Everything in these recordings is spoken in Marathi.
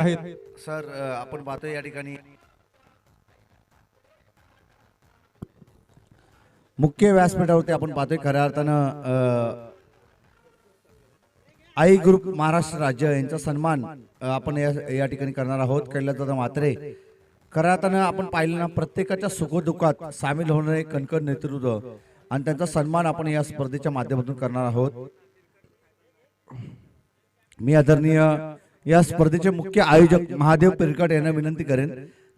आहेत सर आपण पाहतो या ठिकाणी मुख्य व्यासपीठावरती आपण पाहतोय खऱ्या अर्थानं आई ग्रुप महाराष्ट्र राज्य यांचा सन्मान आपण या ठिकाणी करणार आहोत. कैलासदादा म्हात्रे खऱ्या अर्थानं आपण पाहिलं ना, प्रत्येकाच्या सुखदुःखात सामील होणारे कणखर नेतृत्व आणि त्यांचा सन्मान आपण या स्पर्धेच्या माध्यमातून करणार आहोत. मी आदरणीय या स्पर्धेचे मुख्य आयोजक महादेव पिरकट यांना विनंती करेन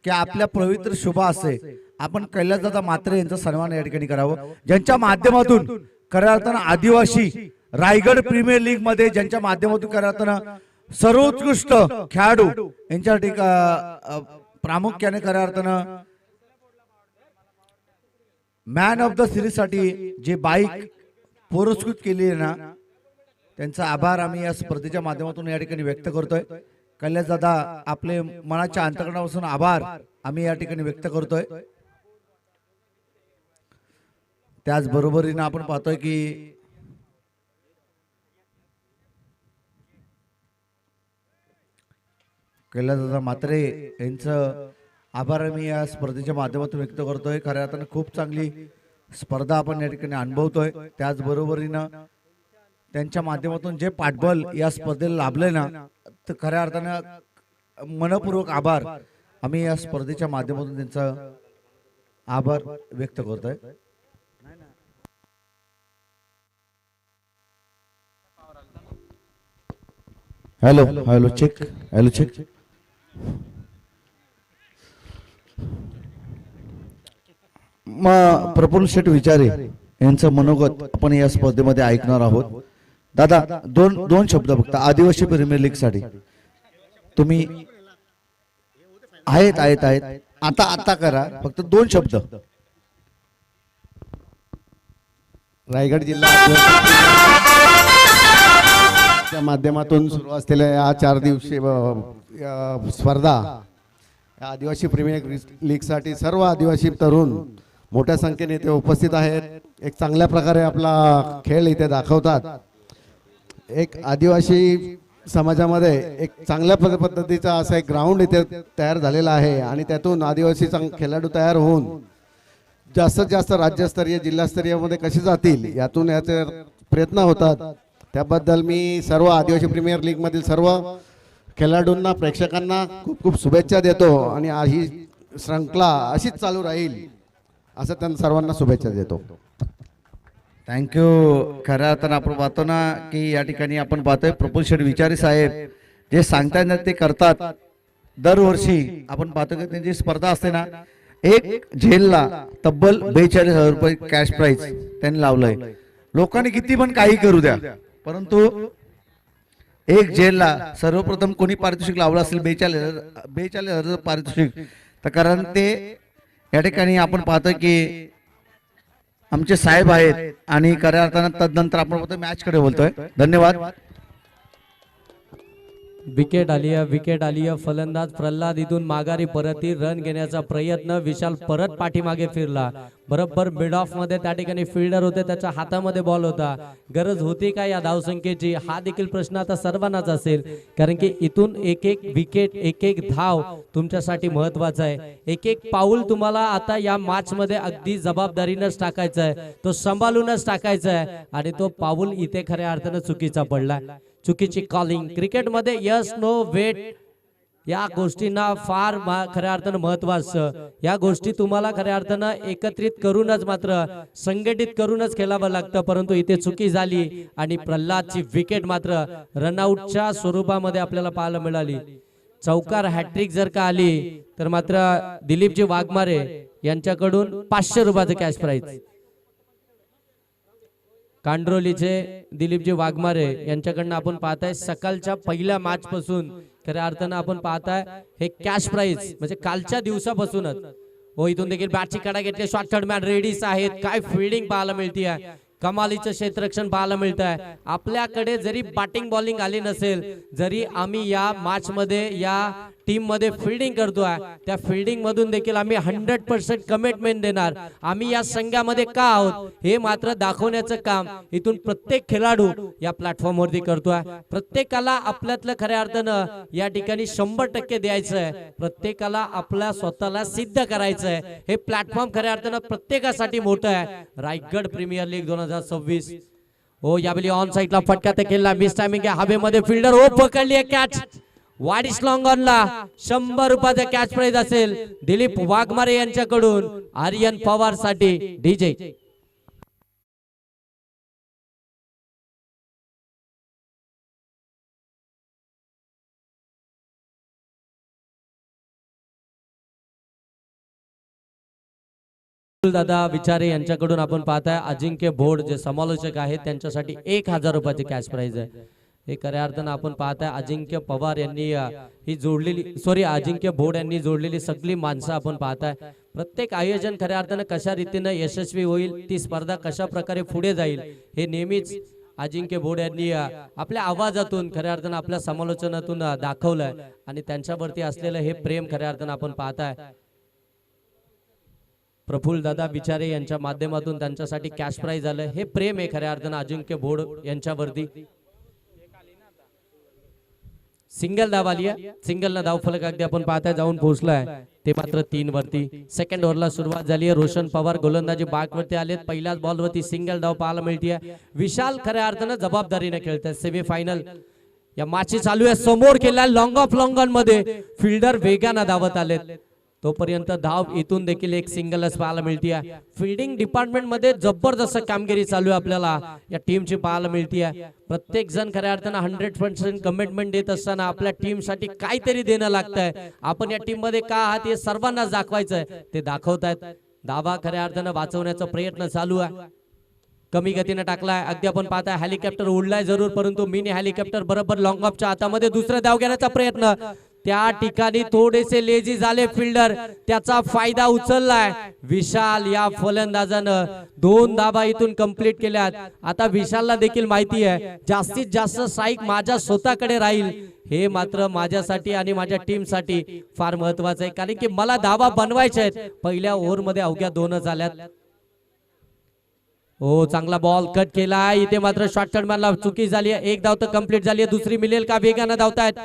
की आपल्या पवित्र शुभ असे आपण कैलासदादा म्हात्रे यांचा सन्मान या ठिकाणी करावं, ज्यांच्या माध्यमातून खऱ्या अर्थानं आदिवासी रायगड प्रीमियर लीग मध्ये ज्यांच्या माध्यमातून खऱ्या अर्थानं सर्वोत्कृष्ट खेळाडू यांच्यासाठी प्रामुख्याने खऱ्या अर्थानं मॅन ऑफ द सिरीज साठी जे बाईक पुरस्कृत केली आहे ना, त्यांचा आभार आम्ही या स्पर्धेच्या माध्यमातून या ठिकाणी व्यक्त करतोय. कैलासदादा आपले मनाच्या अंतःकरणापासून आभार आम्ही या ठिकाणी व्यक्त करतोय. त्याचबरोबरीने आपण पाहतोय की कैलासदादा म्हात्रे यांचं आभार मी या स्पर्धेच्या माध्यमातून व्यक्त करतोय. खऱ्या अर्थानं खूप चांगली स्पर्धा आपण या ठिकाणी अनुभवतोय. त्याचबरोबरीनं त्यांच्या माध्यमातून जे पाठबळ या स्पर्धेला लाभले ना, तर खऱ्या अर्थानं मनपूर्वक आभार आम्ही या स्पर्धेच्या माध्यमातून त्यांचा आभार व्यक्त करतोय. Hello hello check hello check मग प्रफुल्ल शेठ विचारे यांचं मनोगत आपण या स्पर्धेमध्ये ऐकणार आहोत. दादा दोन शब्द फक्त आदिवासी प्रीमियर लीग साठी तुम्ही आहेत आहेत आहेत आता आता करा, फक्त 2 शब्द. रायगड जिल्हा च्या माध्यमातून सुरू असलेल्या या 4 दिवसीय स्पर्धा या आदिवासी प्रीमियर लीग साठी सर्व आदिवासी तरुण मोठ्या संख्येने इथे उपस्थित आहेत. एक चांगल्या प्रकारे आपला खेळ इथे दाखवतात. एक आदिवासी समाजामध्ये एक चांगल्या पद्धतीचा असा एक ग्राउंड इथे तयार झालेला आहे आणि त्यातून आदिवासी खेळाडू तयार होऊन जास्तीत जास्त राज्यस्तरीय जिल्हास्तरीय मध्ये कसे जातील यातून याचे प्रयत्न होतात. त्याबद्दल मी सर्व आदिवासी प्रीमियर लीग मधील सर्व खेळाडूंना प्रेक्षकांना खूप खूप शुभेच्छा देतो आणि ही श्रृंखला अशीच चालू राहील असं त्यांना सर्वांना शुभेच्छा देतो. थँक्यू. खऱ्या अर्थानं आपण पाहतो ना की या ठिकाणी आपण पाहतोय प्रफुल्ल शेठ विचारे साहेब जे सांगताना ते करतात. दरवर्षी आपण पाहतो की त्यांची स्पर्धा असते ना, एक झेलला तब्बल 42,000 रुपये कॅश प्राइज त्यांनी लावलंय. लोकांनी किती पण काही करू द्या, परंतु एक झेलला सर्वप्रथम कोणी पारितोषिक लावलं असेल 42,000 पारितोषिक, तर कारण ते या ठिकाणी आपण पाहतो की आमचे साहेब आहेत आणि खऱ्या अर्थानं तदनंतर आपण मॅच कडे बोलतोय. धन्यवाद. विकेट आली आहे. फलंदाज प्रल्हाद इथून माघारी परती रन घेण्याचा प्रयत्न. विशाल परत पाठीमागे फिरला. बरोबर मिड ऑफ मध्ये त्या ठिकाणी फिल्डर होते, त्याच्या हातामध्ये बॉल होता. गरज होती का या धावसंख्येची, हा देखील प्रश्न आता सर्वांनाच असेल, कारण की इथून एक एक विकेट एक एक धाव तुमच्यासाठी महत्वाचा आहे. एक एक पाऊल तुम्हाला आता या मॅच मध्ये अगदी जबाबदारीनंच टाकायचं आहे, तो सांभाळूनच टाकायचा आहे आणि तो पाऊल इथे खऱ्या अर्थानं चुकीचा पडला. चुकीची कॉलिंग क्रिकेटमध्ये यस नो वेट या गोष्टींना फार खऱ्या अर्थानं महत्व असतं. या गोष्टी तुम्हाला खऱ्या अर्थानं एकत्रित करूनच मात्र संघटित करूनच खेळावं लागतं, परंतु इथे चुकी झाली आणि प्रल्हादची विकेट मात्र रनआउटच्या स्वरूपामध्ये आपल्याला पाहायला मिळाली. चौकार हॅट्रिक जर का आली तर मात्र दिलीपजी वाघमारे यांच्याकडून 500 रुपयाचं कॅश प्राइज. कांड्रोलीचे दिलीपजी वाघमारे यांच्याकडनं आपण पाहताय सकाळच्या पहिल्या मॅच पासून खऱ्या अर्थानं आपण पाहताय हे कॅश प्राइज म्हणजे कालच्या दिवसापासूनच. हो, इथून देखील बॅटची कडा घेतली. शॉर्ट मॅन रेडीच आहेत. काय फिल्डिंग पाहायला मिळते, कमालीचं क्षेत्ररक्षण पाहायला मिळत आहे. आपल्याकडे जरी बॅटिंग बॉलिंग आली नसेल, जरी आम्ही या मॅच मध्ये या टीम मध्ये फिल्डिंग करतोय त्या फिल्डिंग मधून देखील आम्ही 100% कमिटमेंट देणार. आम्ही या संघामध्ये का आहोत हे मात्र दाखवण्याचं काम इथून प्रत्येक खेळाडू या प्लॅटफॉर्म वरती करतोय. प्रत्येकाला आपल्यातलं खऱ्या अर्थानं या ठिकाणी 100% द्यायचं आहे. प्रत्येकाला आपल्या स्वतःला सिद्ध करायचं आहे. हे प्लॅटफॉर्म खऱ्या अर्थानं प्रत्येकासाठी मोठं आहे. Raigad premier league 2026. हो यावेळी ऑन साइडला फटका ते खेळला, मिस टायमिंग आहे हवेमध्ये, फिल्डर हो पकडली आहे कॅच. वाडिस लॉंग ऑनला 100 रुपयाचा कॅच प्राइज असेल दिलीप वाघमारे यांच्याकडून आर्यन पवार साठी डीजे. दादा विचारे यांच्याकडून आपण पाहताय अजिंक्य भोड जे समालोचक आहेत त्यांच्यासाठी 1000 रुपयाची कॅश प्राइज आहे. हे खऱ्या अर्थानं आपण पाहताय अजिंक्य पवार यांनी ही जोडलेली अजिंक्य भोड यांनी जोडलेली सगळी माणसं आपण पाहताय. प्रत्येक आयोजन खऱ्या अर्थानं कशा रीतीनं यशस्वी होईल, ती स्पर्धा कशा प्रकारे पुढे जाईल हे नेहमीच अजिंक्य भोड यांनी आपल्या आवाजातून खऱ्या अर्थानं आपल्या समालोचनातून दाखवलंय आणि त्यांच्यावरती असलेलं हे प्रेम खऱ्या अर्थानं आपण पाहताय. प्रफुल्ल दादा विचारे यांच्या माध्यमातून त्यांच्यासाठी कॅश प्राइज आलं. हे प्रेम आहे खऱ्या अर्थानं अजिंक्य भोड यांच्यावरती. सिंगल धाव आली आहे, सिंगल ना धाव फलक अगदी आपण पाहताय जाऊन पोहोचलाय ते मात्र 3 वरती. सेकंड ओव्हरला सुरुवात झाली आहे. रोशन पवार गोलंदाजी बागवरती आलेत. पहिल्याच बॉल वरती सिंगल धाव पाहायला मिळते. विशाल खऱ्या अर्थानं जबाबदारीने खेळतात. सेमीफायनल या मॅच चालू आहे. समोर केला लॉंग ऑफ लॉंग ऑन मध्ये फिल्डर वेगानं धावत आलेत. तोपर्यंत धाव इथून देखील एक सिंगलच पाहायला मिळते. फिल्डिंग डिपार्टमेंट मध्ये जबरदस्त कामगिरी चालू आहे आपल्याला या टीमची पाहायला मिळते. प्रत्येक जण खऱ्या अर्थानं 100% कमिटमेंट देत असताना आपल्या टीम साठी काहीतरी देणं लागतंय. आपण या टीम मध्ये का आहात हे सर्वांना दाखवायचंय, ते दाखवतायत. धावा खऱ्या अर्थानं वाचवण्याचा प्रयत्न चालू आहे. कमी गतीने टाकलाय. अगदी आपण पाहताय हेलिकॉप्टर उडलाय जरूर, परंतु मिनी हेलिकॉप्टर बरोबर लॉंग ऑफच्या हातामध्ये. दुसरा धाव घेण्याचा प्रयत्न, त्या ठिकाणी थोडेसे लेझी झाले फिल्डर, त्याचा फायदा उचललाय विशाल या फलंदाजानं. 2 धावा इथून कंप्लीट केल्यात. आता विशालला देखील माहिती आहे जास्तीत जास्त स्ट्राईक माझ्या स्वतःकडे राहील, हे मात्र माझ्यासाठी आणि माझ्या टीम साठी फार महत्वाचं आहे, कारण की मला धावा बनवायच्या आहेत. पहिल्या ओव्हर मध्ये अवघ्या 2 झाल्यात. हो चांगला बॉल कट केला. इथे मात्र शॉर्टकट मारला, चुकी झाली आहे. 1 धाव तर कंप्लीट झाली आहे. दुसरी मिळेल का? वेगानं धावतायत.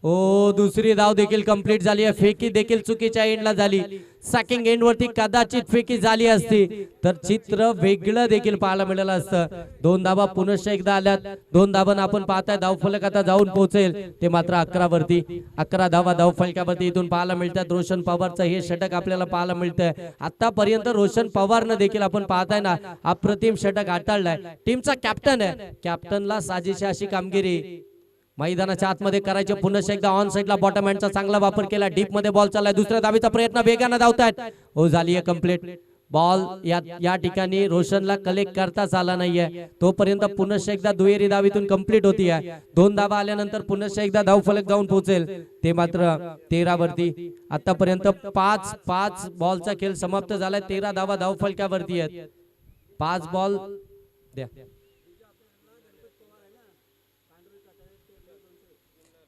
ओ दुसरी धाव देखील कंप्लीट झाली आहे. फेकी देखील चुकीच्या एंडला झाली. सॅकिंग एंड वरती कदाचित फेकी झाली असती तर चित्र वेगळं देखील पाहायला मिळालं असतं. 2 धावा पुनश्च एकदा आल्यात. 2 धावांना आपण पाहताय धाव फलक आता जाऊन पोहोचेल ते मात्र 11 वरती. 11 धावा धाव फलकावरती इथून पाहायला मिळतात. रोशन पवारचं हे षटक आपल्याला पाहायला मिळतंय. आतापर्यंत रोशन पवारनं देखील आपण पाहताय ना अप्रतिम षटक हाताळलाय. टीमचा कॅप्टन आहे. कॅप्टनला साजेशी अशी कामगिरी मैदानाच्या आतमध्ये करायचे. पुन्हा एकदा ऑन साइडला बॉटम हँडचा चांगला वापर केला. डीप मध्ये बॉल चाललाय. दुसऱ्या धावेचा प्रयत्न वेगानं धावतायत. हो झाली आहे कंप्लीट. बॉल या ठिकाणी रोशनला कलेक्ट करताच आला नाहीये. तोपर्यंत पुन्हा एकदा दुहेरी धावीतून कंप्लीट होती आहे. 2 धावा आल्यानंतर पुन्हा एकदा धाव फलक जाऊन पोहोचेल ते मात्र 13 वरती. आतापर्यंत 5 बॉलचा खेळ समाप्त झालाय. 13 धावा धाव फलकावरती आहेत. 5 बॉल द्या.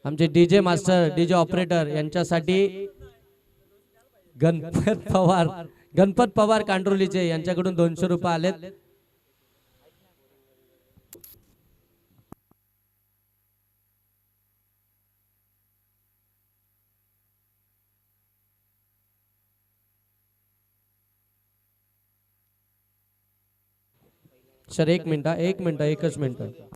आमचे डीजे मास्टर डीजे ऑपरेटर यांच्यासाठी गणपत पवार कांड्रोलीचे यांच्याकडून 200 रुपये आलेत. सर एक मिनिट एकच मिनिट.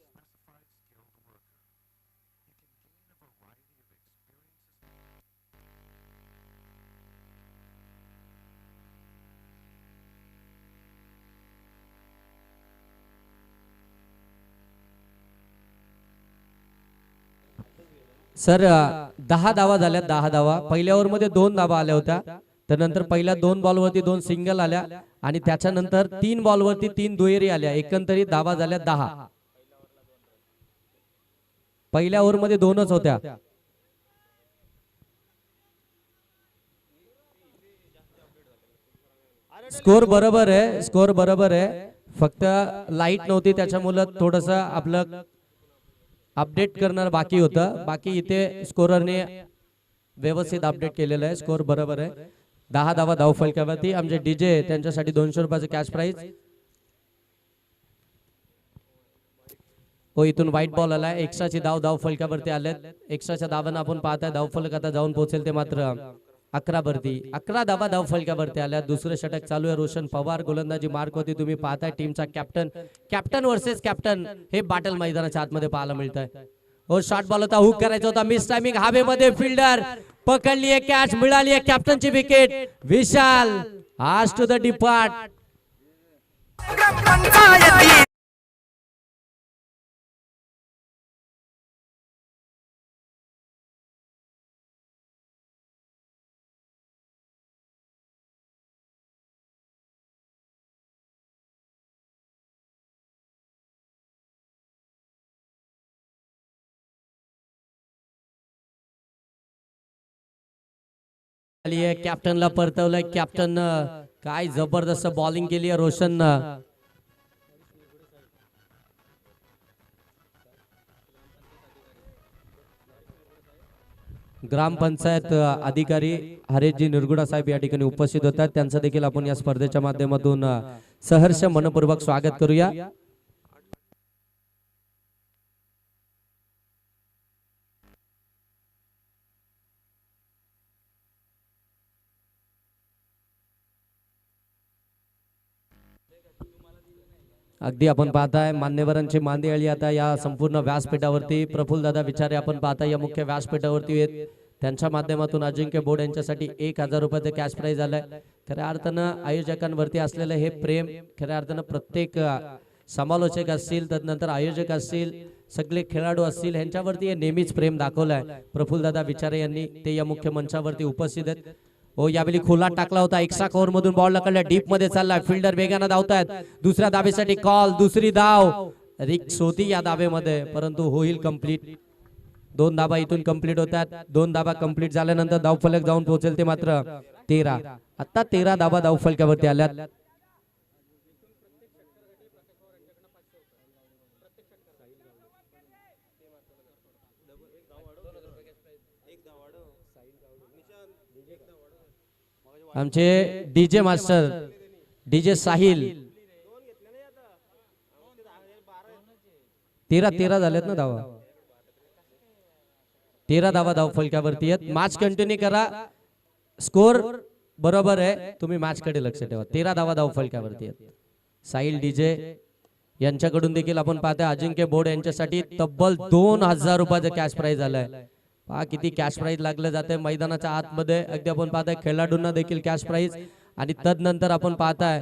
सर 10 धावा झाल्या. 10 धावा. पहिल्या ओव्हर मध्ये 2 धावा आल्या होत्या. त्यानंतर पहिल्या 2 बॉल वरती 2 सिंगल आल्या आणि त्याच्यानंतर 3 बॉल वरती 3 दुहेरी आल्या. एकंदरीत धावा झाल्या 10. पहिल्या ओव्हर मध्ये 2च होत्या. स्कोर बरोबर आहे. फक्त लाईट नव्हती त्याच्यामुळे थोडस आपलं अपडेट करणार बाकी होतं. बाकी इथे स्कोररने व्यवस्थित अपडेट केलेलं आहे, स्कोर बरोबर आहे. 10 धावा धाव फलकावरती. आमचे डीजे त्यांच्यासाठी 200 रुपयाचं कॅश प्राइज. हो, इथून व्हाईट बॉल आलाय. एक्स्ट्राची धाव फलकावरती आलेत. एक्स्ट्राच्या धावांना आपण पाहताय धाव फलक आता जाऊन पोहोचेल ते मात्र 11 वरती. 11 धावा धाव फलकावरती आल्या. दुसरं षटक चालू आहे. रोशन पवार गोलंदाजी मार्क होती. तुम्ही पाहताय टीमचा कॅप्टन वर्सेस कॅप्टन हे बॅटल मैदानाच्या आतमध्ये पाहायला मिळत आहे. हो, शॉर्ट बॉल होता, हुक करायचा होता, मिस टायमिंग. हवेमध्ये फिल्डर पकडली आहे कॅच, मिळाली आहे कॅप्टनची विकेट. विशाल आज टू द डिपार्ट. कॅप्टनला परतवलंय. कॅप्टन काय जबरदस्त बॉलिंग केली आहे रोशन. ग्रामपंचायत अधिकारी हरेशजी निरगुडा साहेब या ठिकाणी उपस्थित होतात. त्यांचं देखील आपण या स्पर्धेच्या माध्यमातून सहर्ष मनपूर्वक स्वागत करूया. अगदी आपण पाहताय मान्यवरांची मांदियाळी आता या संपूर्ण व्यासपीठावरती. प्रफुल्ल दादा विचारे आपण पाहताय या मुख्य व्यासपीठावरती आहेत. त्यांच्या माध्यमातून अजिंक्य बोर्ड यांच्यासाठी 1000 रुपयाचं कॅश प्राइज आलंय. खऱ्या अर्थानं आयोजकांवरती असलेलं हे प्रेम, खऱ्या अर्थानं प्रत्येक समालोचक असतील, तदनंतर आयोजक असतील, सगळे खेळाडू असतील, ह्यांच्यावरती हे नेहमीच प्रेम दाखवलंय प्रफुल्ल दादा विचारे यांनी. ते या मुख्य मंचावरती उपस्थित आहेत. हो, यावेळी खुला टाकला होता. एक्स्ट्रा कव्हर मधून बॉल लकडला, डीप मध्ये चाललाय. फिल्डर वेगाने धावतायत. दुसऱ्या धावेसाठी कॉल, दुसरी धाव रिक्स होती या धावेमध्ये, परंतु होईल कंप्लीट. 2 धावा इथून कंप्लीट होतात. 2 धावा कंप्लीट झाल्यानंतर धाव फलक जाऊन पोहोचेल ते मात्र 13. आता 13 धावा धाव फलकावरती आल्यात. आमचे डीजे मास्टर डीजे साहिल 13 झालेत ना धावा. 13 धावा धाव फलकावरती आहेत. मॅच कंटिन्यू करा. स्कोर बरोबर आहे. तुम्ही मॅच कडे लक्ष ठेवा. 13 धावा धाव फलकावरती आहेत. साहिल डीजे यांच्याकडून देखील आपण पाहतोय अजिंक्य बोर्ड यांच्यासाठी तब्बल 2000 रुपयाचं कॅश प्राइज आलंय. पहा किती कॅश प्राइज लागलं जाते मैदानाच्या आतमध्ये. अगदी आपण पाहताय खेळाडूंना देखील कॅश प्राइज. आणि तदनंतर आपण पाहताय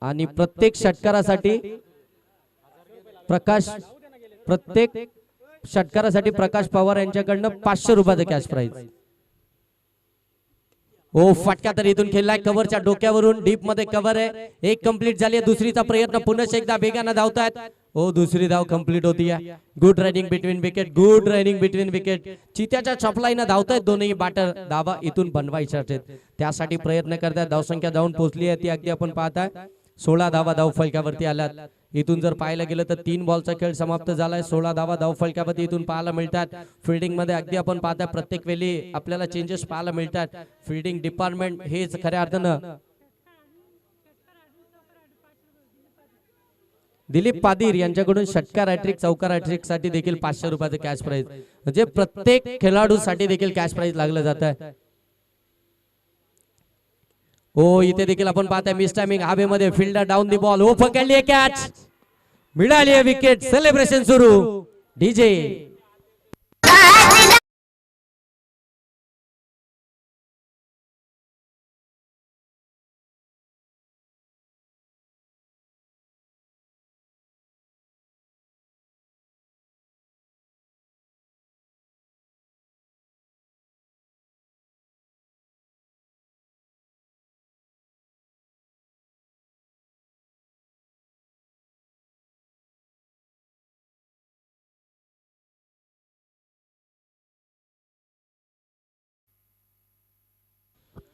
आणि प्रत्येक षटकारासाठी प्रकाश पवार यांच्याकडनं 500 रुपयाचं कॅश प्राइज. हो, फटका तर इथून खेळलाय कव्हरच्या डोक्यावरून. डीप मध्ये कव्हर आहे. एक कंप्लीट झाली. दुसरीचा प्रयत्न पुन्हा एकदा वेगानं धावतायत. हो, दुसरी धाव कंप्लीट होती. Good running between wicket, good running between wicket. चित्याच्या छपलाईनं धावतायत दोन्ही बॅटर. धावा इथून बनवायच्या आहेत, त्यासाठी प्रयत्न करतायत. धावसंख्या जाऊन पोहोचली आहे ती अगदी आपण पाहताय 16 धावा धाव फलकावरती आल्यात. इथून जर पाहायला गेलं तर 3 बॉलचा खेळ समाप्त झालाय. 16 धावा धाव फलकावरती इथून पाहायला मिळतात. फिल्डिंग मध्ये अगदी आपण पाहताय प्रत्येक वेळी आपल्याला चेंजेस पाहायला मिळतात. फिल्डिंग डिपार्टमेंट हेच खऱ्या अर्थानं दिलीप पादीर यांच्याकडून षटकार हॅट्रिक चौकार हॅट्रिक साठी देखील 500 रुपयाचं कॅश प्राइज. म्हणजे प्रत्येक खेळाडूसाठी देखील कॅश प्राइज लागलं जात आहे. हो, इथे देखील आपण पाहताय मिस टायमिंग. हवेमध्ये फिल्डर डाऊन दी बॉल. हो, पकडली आहे कॅच, मिळाली आहे विकेट. सेलिब्रेशन सुरू. डीजे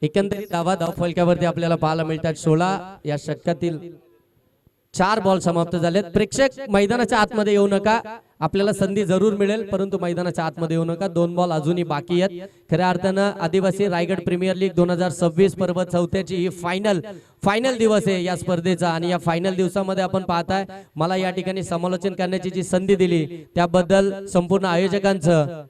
एकंदरीत धावा धाव फलकावरती आपल्याला पाहायला मिळतात 16 या षटकातील. 4 बॉल समाप्त झालेत. प्रेक्षक मैदानाच्या आतमध्ये येऊ नका, आपल्याला संधी जरूर मिळेल परंतु मैदानाच्या आतमध्ये येऊ नका. 2 बॉल अजूनही बाकी आहेत. खऱ्या अर्थानं आदिवासी रायगड प्रीमियर लीग 2026 पर्व 4थ्याची ही फायनल दिवस आहे या स्पर्धेचा आणि या फायनल दिवसामध्ये आपण पाहताय मला या ठिकाणी समालोचन करण्याची जी संधी दिली त्याबद्दल संपूर्ण आयोजकांचं,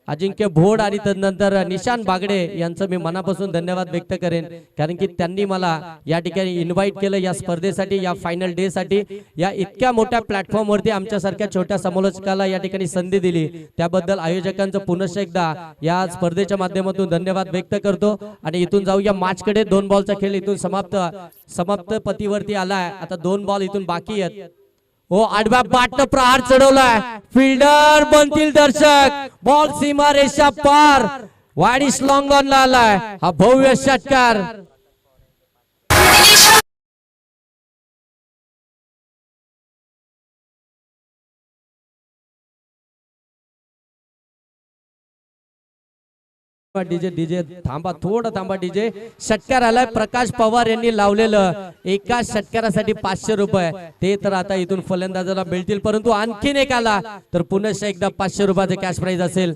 अजिंक्य भोड आणि तदनंतर निशान बागडे यांचं मी मनापासून धन्यवाद व्यक्त करेन, कारण की त्यांनी मला या ठिकाणी इन्व्हाइट केलं या स्पर्धेसाठी, या फायनल डे साठी. या इतक्या मोठ्या प्लॅटफॉर्मवरती आमच्यासारख्या छोट्या समालोचकाला या ठिकाणी संधी दिली त्याबद्दल आयोजकांचं पुनश्च एकदा या स्पर्धेच्या माध्यमातून धन्यवाद व्यक्त करतो. आणि इथून जाऊया मॅचकडे. 2 बॉलचा खेळ इथून समाप्त पतीवरती आलाय. आता 2 बॉल इथून बाकी आहेत. हो, आडव्या बॅटनं प्रहार चढवलाय, फिल्डर बनतील दर्शक, बॉल सीमा रेषा पार, वाडीस लॉंग ऑनला आलाय हा भव्य षटकार. डीजे थांबा, थोडं थांबा डीजे. षटकार आलाय प्रकाश पवार यांनी लावलेलं, एका षटकारासाठी 500 रुपये. ते तर आता इथून फलंदाजाला मिळतील, परंतु आणखीन एक आला तर पुन्हा एकदा 500 रुपयाचे कॅश प्राइज असेल.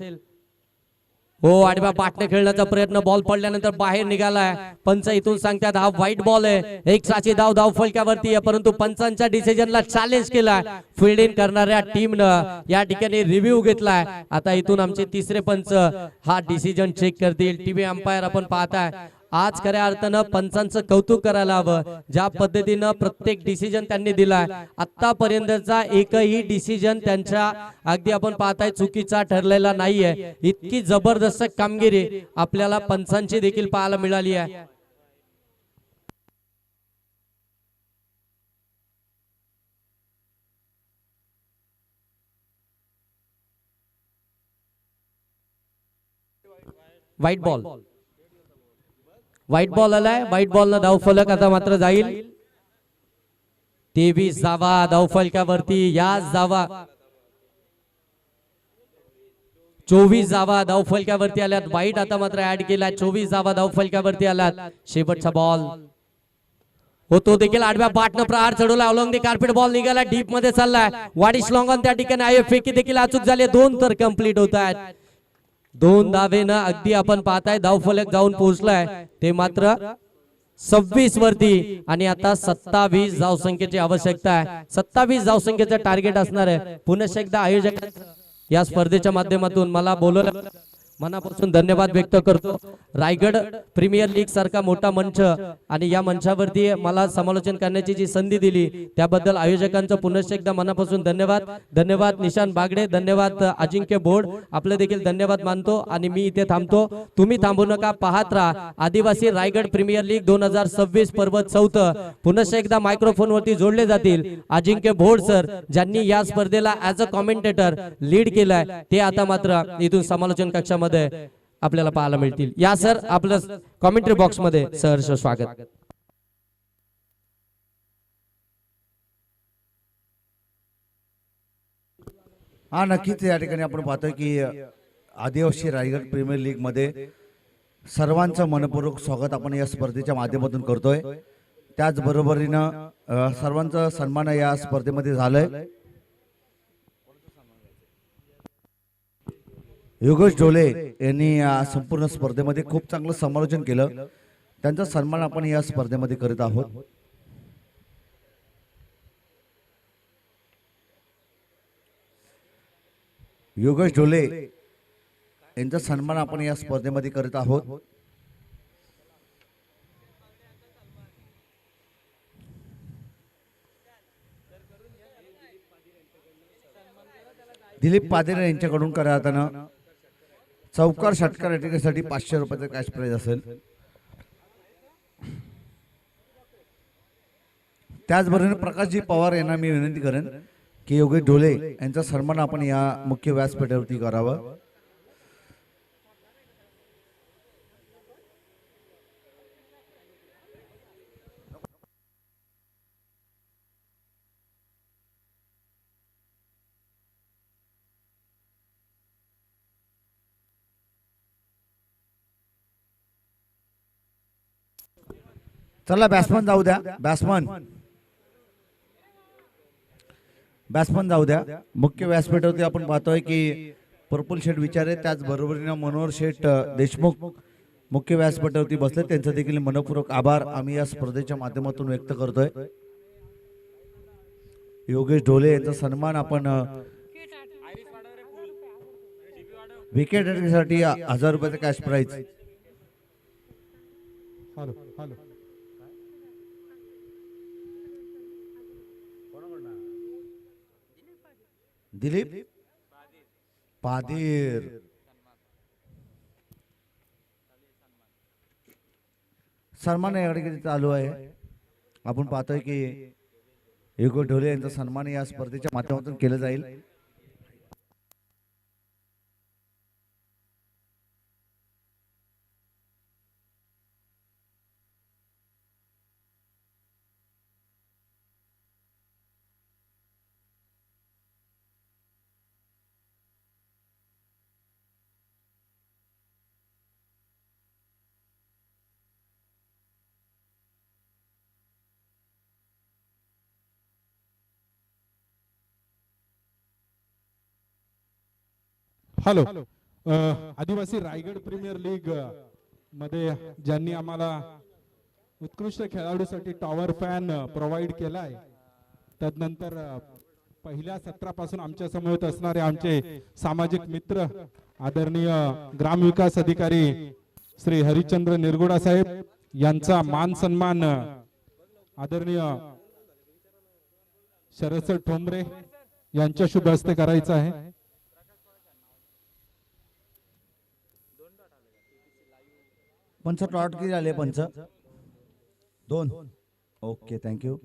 हो, आडव्या बाटने खेळण्याचा प्रयत्न, बॉल पडल्यानंतर बाहेर निघालाय. पंच इथून सांगतात हा व्हाईट बॉल आहे. एक साची धाव फलकावरती आहे, परंतु पंचांच्या डिसिजनला चॅलेंज केलाय फिल्डिंग करणाऱ्या टीमनं. या ठिकाणी रिव्ह्यू घेतलाय. आता इथून आमचे तिसरे पंच हा डिसिजन चेक करतील. टीव्ही अंपायर आपण पाहताय. आज खऱ्या अर्थानं पंचांचं कौतुक करायला हवं, ज्या पद्धतीनं प्रत्येक डिसिजन त्यांनी दिलाय. आतापर्यंतचा एकही डिसिजन त्यांच्या अगदी आपण पाहताय चुकीचा ठरलेला नाहीये. इतकी जबरदस्त कामगिरी आपल्याला पंचांची देखील पाहायला मिळाली आहे. व्हाईट बॉल आलाय. व्हाईट बॉल न धावफलक आता मात्र जाईल. 23 धावा धावफलकावरती, या धावा 24 धावा धावफलकावरती आल्यात. व्हाईट आता मात्र ऍड केला. 24 धावा धावफलकावरती आल्यात. शेवटचा बॉल होतो देखील आडव्या बाटनं प्रहार चढवला. अलोंग द कार्पेट बॉल निघाला, डीप मध्ये चाललाय. वाडिश लॉंग ऑन त्या ठिकाणी आहे. फेकी देखील अचूक झाली. 2 तर कंप्लीट होत आहेत. 2 धावेनं अगदी आपण पाहताय धावफलक जाऊन पोहोचलाय. ते मात्र 26 वरती आणि आता 27 धावसंख्येची आवश्यकता आहे. 27 धावसंख्येचं टार्गेट असणार आहे. पुन्हा एकदा आयोजकांचं या स्पर्धेच्या माध्यमातून मला बोलवलं मनापासून धन्यवाद व्यक्त करतो. रायगड प्रीमियर लीग सारखा मोठा मंच आणि या मंचावरती मला समालोचन करण्याची जी संधी दिली त्याबद्दल आयोजकांचं पुनश्च एकदा मनापासून धन्यवाद निशान बागडे, धन्यवाद अजिंक्य भोड, आपले देखील धन्यवाद मानतो. आणि मी इथे थांबतो. तुम्ही थांबू नका, पाहत राहा आदिवासी रायगड प्रीमियर लीग 2026 पर्व 4. पुनश्च एकदा मायक्रोफोन वरती जोडले जातील अजिंक्य भोड सर, ज्यांनी या स्पर्धेला ऍज अ कॉमेंटेटर लीड केलाय. ते आता मात्र इथून समालोचन कक्षामध्ये आपल्याला पाहायला मिळतील. या सर, आपलं कॉमेंट्री बॉक्स मध्ये सहर्ष स्वागत. हा, नक्कीच या ठिकाणी आपण पाहतोय की आदिवासी रायगड प्रीमियर लीग मध्ये सर्वांचं मनपूर्वक स्वागत आपण या स्पर्धेच्या माध्यमातून करतोय. त्याचबरोबरीनं सर्वांचा सन्मान या स्पर्धेमध्ये झालंय. योगेश ढोले यांनी या संपूर्ण स्पर्धेमध्ये खूप चांगलं समालोचन केलं. त्यांचा सन्मान आपण या स्पर्धेमध्ये करीत आहोत. योगेश ढोले यांचा सन्मान आपण या स्पर्धेमध्ये करीत आहोत. दिलीप पादेर यांच्याकडून करताना चौकार षटकार अटकेसाठी 500 रुपयाचं कॅश प्राइज असेल. त्याचबरोबर प्रकाशजी पवार यांना मी विनंती करेन की योगेश ढोले यांचा सन्मान आपण या मुख्य व्यासपीठावरती करावा. चला बॅट्समन जाऊ द्या. बॅट्समन बॅट्समन जाऊ द्या. मुख्य व्यासपीठावरती आपण पाहतोय की प्रफुल्ल शेठ विचारे त्याच बरोबरीने मनोहर शेठ देशमुख मुख्य व्यासपीठावरती बसले. त्यांचा देखील मनपूर्वक आभार आम्ही या स्पर्धेच्या माध्यमातून व्यक्त करतोय. योगेश ढोले यांचा सन्मान आपण विकेटसाठी 1000 रुपयाचा cash prize. Hello hello Dilip पादीर सन्मान याकडे चालू आहे. आपण पाहतोय की योगेश ढोले यांचा सन्मान या स्पर्धेच्या माध्यमातून केलं जाईल. हॅलो आदिवासी रायगड प्रीमियर लीग मध्ये ज्यांनी आम्हाला उत्कृष्ट खेळाडूसाठी टॉवर फॅन प्रोव्हाइड केलाय, तदनंतर पहिल्या सत्रापासून आमच्या समवेत असणारे आमचे सामाजिक मित्र आदरणीय ग्रामविकास अधिकारी श्री हरिश्चंद्र निरगुडा साहेब यांचा मान सन्मान आदरणीय शरद ठोंबरे यांच्या शुभ हस्ते करायचा आहे. पंच टॉट किती आले? पंच 2. Okay thank you.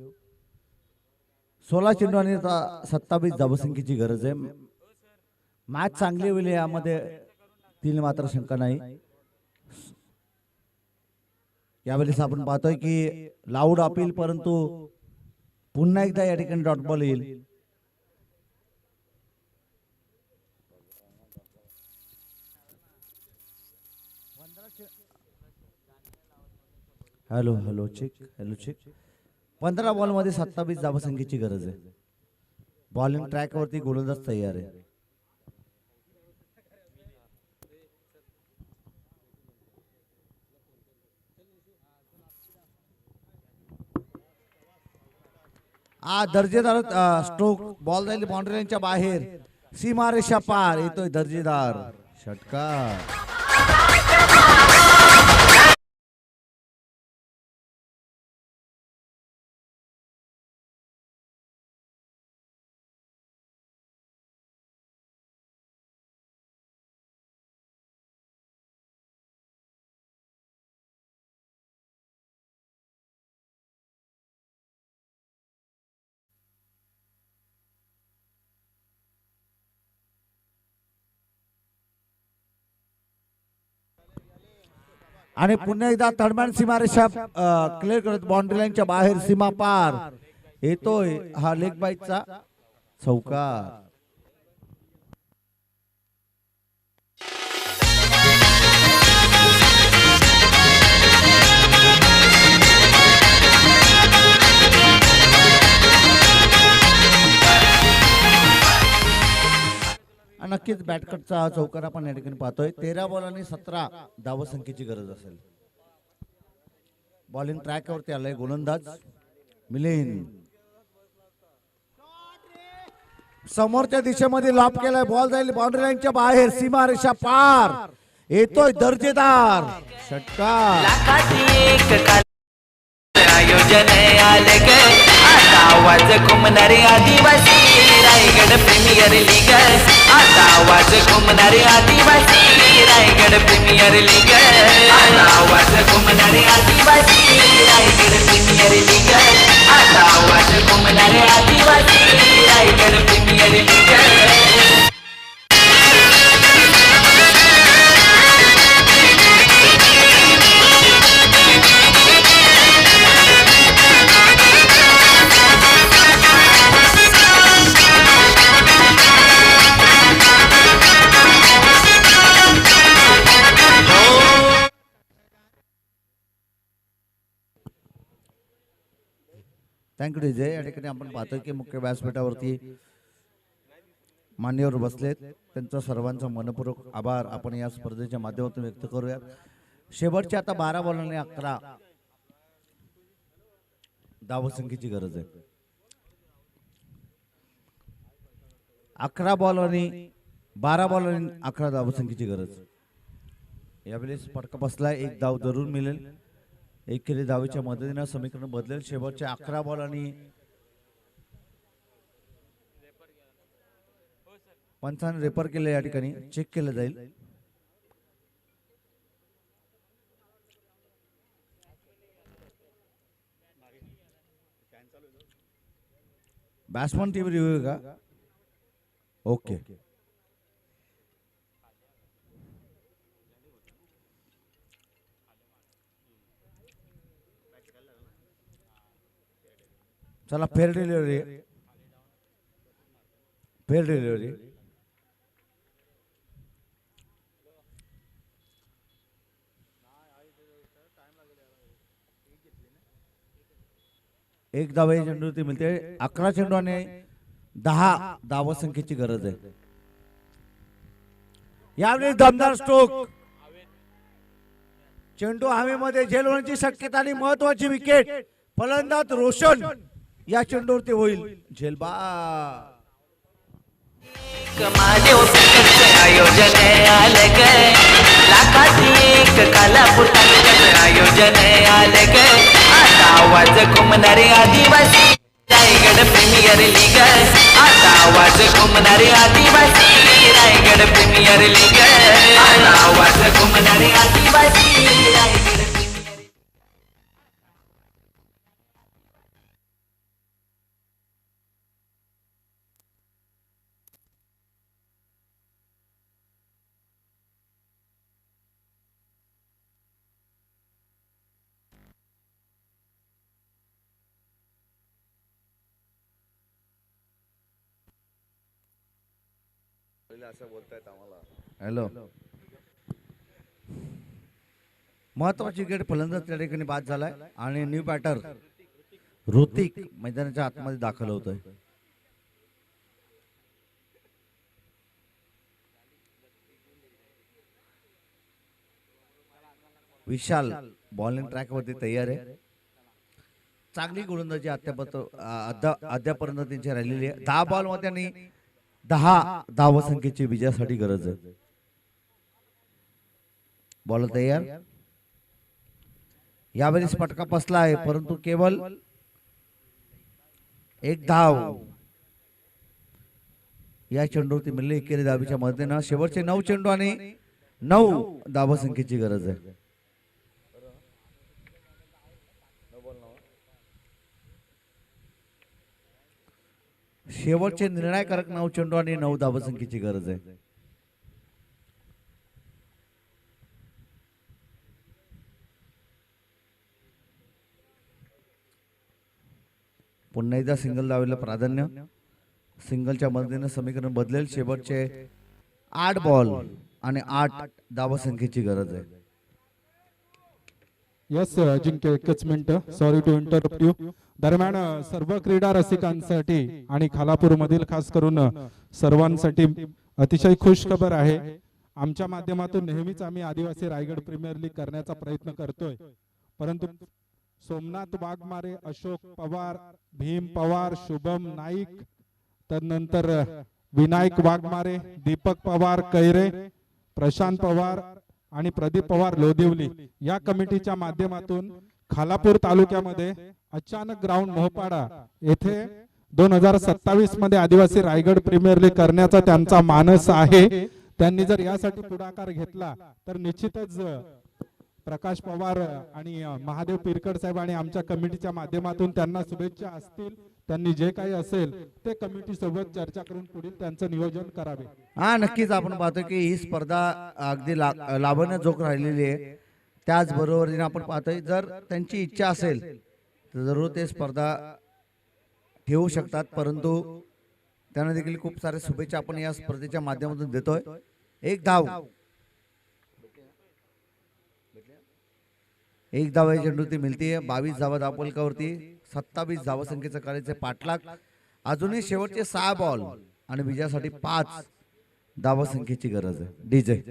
16 चेंडू आणि 27 धावसंख्येची गरज आहे. मॅच चांगली होईल यामध्ये 3 मात्र शंका नाही. यावेळेस आपण पाहतोय की लाऊड अपील, परंतु पुन्हा एकदा या ठिकाणी डॉट बॉल येईल. Hello hello check hello check. 15 ball मध्ये 27 धावसंख्येची गरज आहे. बॉलिंग ट्रॅक वरती गोलंदाज तयार आहे. दर्जेदार स्ट्रोक. बॉल जाईल बाउंड्री लाईनच्या बाहेर, सीमारेषा पार. येतोय दर्जेदार षटकार. आणि पुन्हा एकदा थर्डमॅन सीमारेषा क्लिअर करत बाउंड्री लाईनच्या बाहेर, सीमा पार. येतोय हा लेग बाईटचा चौकार. नक्कीच बॅटकटचा चौकार आपण या ठिकाणी पाहतोय. 13 बॉल आणि 17 धावसंख्येची गरज असेल. बॉलिंग ट्रॅकवरती आलाय गोलंदाज मिलिंद. समोरच्या दिशेमध्ये लॉप केलाय. बॉल जाईल बाउंड्री लाईनच्या बाहेर, सीमारेषा पार. येतोय दर्जेदार षटकार. आयोजन आले ग आता आवाज घुमणारे आदिवासी रायगड प्रीमियर लीग. आता आवाज घुमणारे आदिवासी रायगड प्रीमियर लीग. आता आवाज घुमणारे आदिवासी रायगड प्रीमियर लीग. आता आवाज घुमणारे आदिवासी Raigad premier league. Thank you DJ. या ठिकाणी आपण पाहतोय की मुख्य व्यासपीठावरती मान्यवर बसलेत त्यांचा सर्वांचा मनपूर्वक आभार आपण या स्पर्धेच्या माध्यमातून व्यक्त करूया. शेवटच्या आता 12 बॉलांनी 11 धावसंख्येची गरज आहे. 11 बॉल आणि 12 बॉल आणि 11 धावसंख्येची गरज. यावेळेस फटका बसलाय, एक धाव जरूर मिळेल. एक केली धावेच्या मदतीने समीकरण बदलेल. शेवटचे 11 बॉल आणि पंचाने रेफर केले, या ठिकाणी चेक केलं जाईल. बॅट्समन टीम रिव्ह्यू का? ओके. चला फेअर डिलिव्हरी, फेअर डिलिव्हरी. एक धाव या चेंडूवरती मिळते. 11 चेंडू आणि 10 धावसंख्येची गरज आहे. यावेळी दमदार स्ट्रोक, चेंडू हवेमध्ये झेल होण्याची शक्यता आणि महत्वाची विकेट. फलंदाज रोशन या चेंडूवरती होईल झेलबा. महादेव क्रिकेटचं आयोजन आलं ग, लाखाची एक कालापूर तालुक्याचं आयोजन आलं ग. आता आवाज घुमणारे आदिवासी रायगड प्रीमियर लीग. आता आवाज घुमणारे आदिवासी रायगड प्रीमियर लीग. आता आवाज घुमणारे आदिवासी रायगड. हॅलो, महत्वाची विकेट फलंदाज त्या ठिकाणी बाद झालाय आणि न्यू बॅटर ऋतिक मैदानाच्या आतमध्ये दाखल होतोय. विशाल बॉलिंग ट्रॅक वरती तयार आहे. चांगली गोलंदाजी अद्यापर्यंत त्यांची राहिलेली आहे. 10 बॉल मध्ये आणि 10 धावसंख्येची विजयासाठी गरज आहे. बॉल तयार. यावेळेस फटका बसला आहे, परंतु केवळ एक धाव या चेंडूवरती मिळली. एकेरी धावेच्या मदतीने शेवटचे 9 चेंडू आणि 9 धावसंख्येची गरज आहे. शेवटचे निर्णायकारक 9 चेंडू आणि 9 धावसंख्येची गरज आहे. पुन्हा एकदा सिंगल धावेला प्राधान्य. सिंगलच्या मदतीने समीकरण बदलेल. शेवटचे 8 बॉल आणि 8 धावसंख्येची गरज आहे. यस अजिंक्य, एकच minute, sorry to interrupt you. दरम्यान सर्व क्रीडा रसिकांसाठी आणि खालापूर मधील खास करून सर्वांसाठी अतिशय खुश खबर आहे. आमच्या माध्यमातून नेहमीच आम्ही आदिवासी रायगड प्रीमियर लीग करण्याचा प्रयत्न करतोय, परंतु सोमनाथ वाघमारे, अशोक पवार, भीम पवार, शुभम नाईक, तदनंतर विनायक वाघमारे, दीपक पवार कैरे, प्रशांत पवार आणि प्रदीप पवार लोदिवली या कमिटीच्या माध्यमातून खालापूर तालुक्यामध्ये अचानक ग्राउंड मोहपाडा येथे 2027 मध्ये आदिवासी रायगड प्रीमियर लीग करण्याचा त्यांचा मानस आहे. त्यांनी जर यासाठी पुढाकार घेतला तर निश्चितच प्रकाश पवार आणि महादेव पिरकर साहेब आणि आमच्या कमिटीच्या माध्यमातून त्यांना शुभेच्छा असतील. त्यांनी जे काही असेल ते कमिटी सोबत चर्चा करून पुढील त्यांचं नियोजन करावे. हा, नक्कीच आपण पाहतो की ही स्पर्धा अगदी लाभण्याजोग राहिलेली आहे. त्याचबरोबर आपण पाहतोय जर त्यांची इच्छा असेल तर जरूर ते स्पर्धा ठेवू शकतात, परंतु त्यांना देखील खूप सारे शुभेच्छा आपण या स्पर्धेच्या माध्यमातून देतोय. एक धाव या चेंडूवरती मिळते. 22 धावा धावफलकावरती 27 धावसंख्येचं करायचे पाठलाग. अजूनही शेवटचे 6 बॉल आणि विजयासाठी 5 धावसंख्येची गरज आहे. डीजे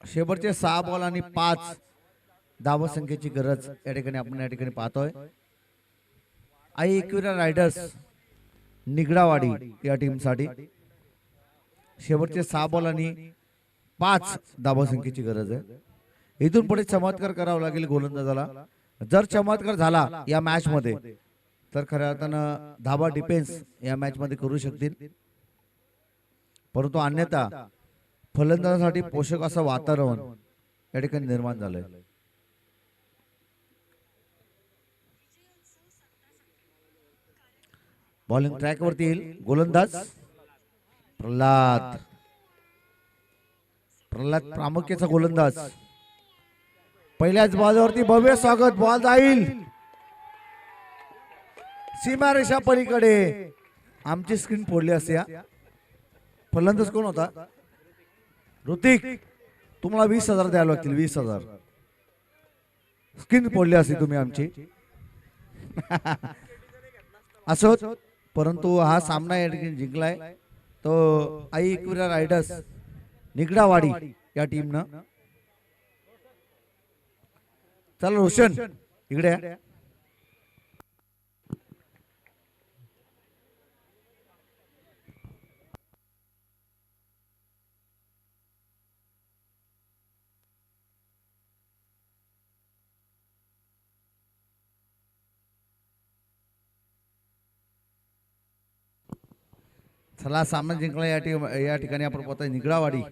शेवटचे 6 बॉल आणि 5 धावसंख्येची गरज या ठिकाणी आपण या ठिकाणी पाहतोय. आई एकविरा रायडर्स निगडावाडी या टीमसाठी शेवटचे 6 बॉल आणि 5 धावसंख्येची गरज आहे. इथून पुढे चमत्कार करावा लागेल गोलंदाजाला. जर चमत्कार झाला या मॅच मध्ये तर खऱ्या अर्थानं धाबा डिफेन्स या मॅच मध्ये करू शकतील, परंतु अन्यथा फलंदाजासाठी पोषक असं वातावरण या ठिकाणी निर्माण झालंय. बॉलिंग ट्रॅक वरती येईल गोलंदाज प्रल्हाद. प्रल्हाद प्रामुख्याचा गोलंदाज. पहिल्याच बॉलवरती भव्य स्वागत. बॉल जाईल सीमारेषा पलीकडे. आमची स्क्रीन फोडली असते. फलंदाज कोण होता? ऋतिक. तुम्हाला 20,000 द्यायला लागतील. 20,000 स्क्रीन फोडली असती तुम्ही आमची. असोच, परंतु हा सामना या ठिकाणी जिंकलाय तो आई एकविरा रायडर्स निगडावाडी या टीमनं. चला रोशन इकडे या. चला सामना जिंकला या ठिकाणी आपण पाहतोय निगडावाडी